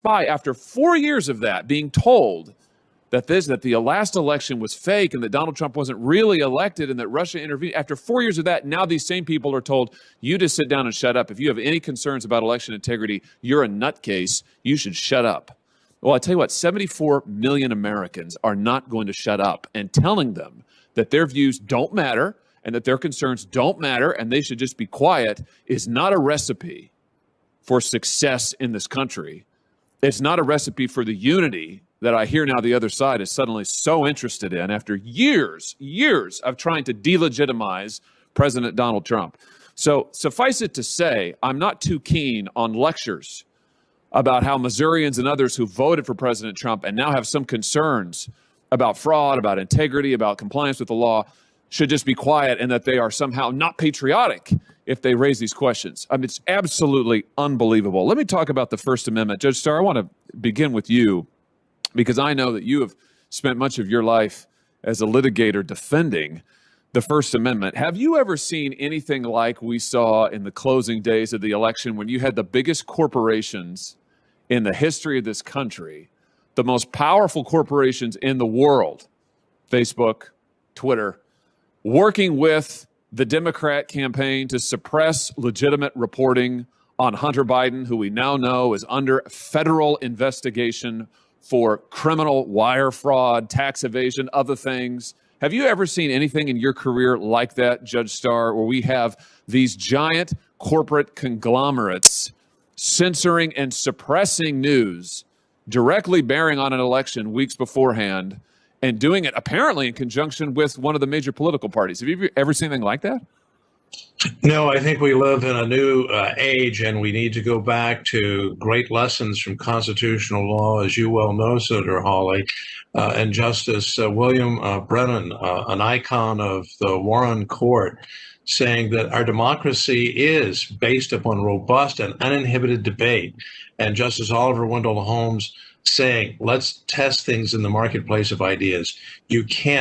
spy, after 4 years of that, being told that the last election was fake and that Donald Trump wasn't really elected and that Russia intervened. After 4 years of that, now these same people are told, you just sit down and shut up. If you have any concerns about election integrity, you're a nutcase. You should shut up. Well, I tell you what, 74 million Americans are not going to shut up, and telling them that their views don't matter and that their concerns don't matter and they should just be quiet is not a recipe for success in this country. It's not a recipe for the unity that I hear now the other side is suddenly so interested in after years of trying to delegitimize President Donald Trump. So suffice it to say, I'm not too keen on lectures about how Missourians and others who voted for President Trump and now have some concerns about fraud, about integrity, about compliance with the law should just be quiet and that they are somehow not patriotic if they raise these questions. I mean, it's absolutely unbelievable. Let me talk about the First Amendment. Judge Starr, I want to begin with you, because I know that you have spent much of your life as a litigator defending the First Amendment. Have you ever seen anything like we saw in the closing days of the election when you had the biggest corporations in the history of this country, the most powerful corporations in the world, Facebook, Twitter, working with the Democrat campaign to suppress legitimate reporting on Hunter Biden, who we now know is under federal investigation for criminal wire fraud, tax evasion, other things? Have you ever seen anything in your career like that, Judge Starr, where we have these giant corporate conglomerates censoring and suppressing news directly bearing on an election weeks beforehand and doing it apparently in conjunction with one of the major political parties? Have you ever seen anything like that? No, I think we live in a new age, and we need to go back to great lessons from constitutional law, as you well know, Senator Hawley, and Justice William Brennan, an icon of the Warren Court, saying that our democracy is based upon robust and uninhibited debate. And Justice Oliver Wendell Holmes saying, let's test things in the marketplace of ideas. You can't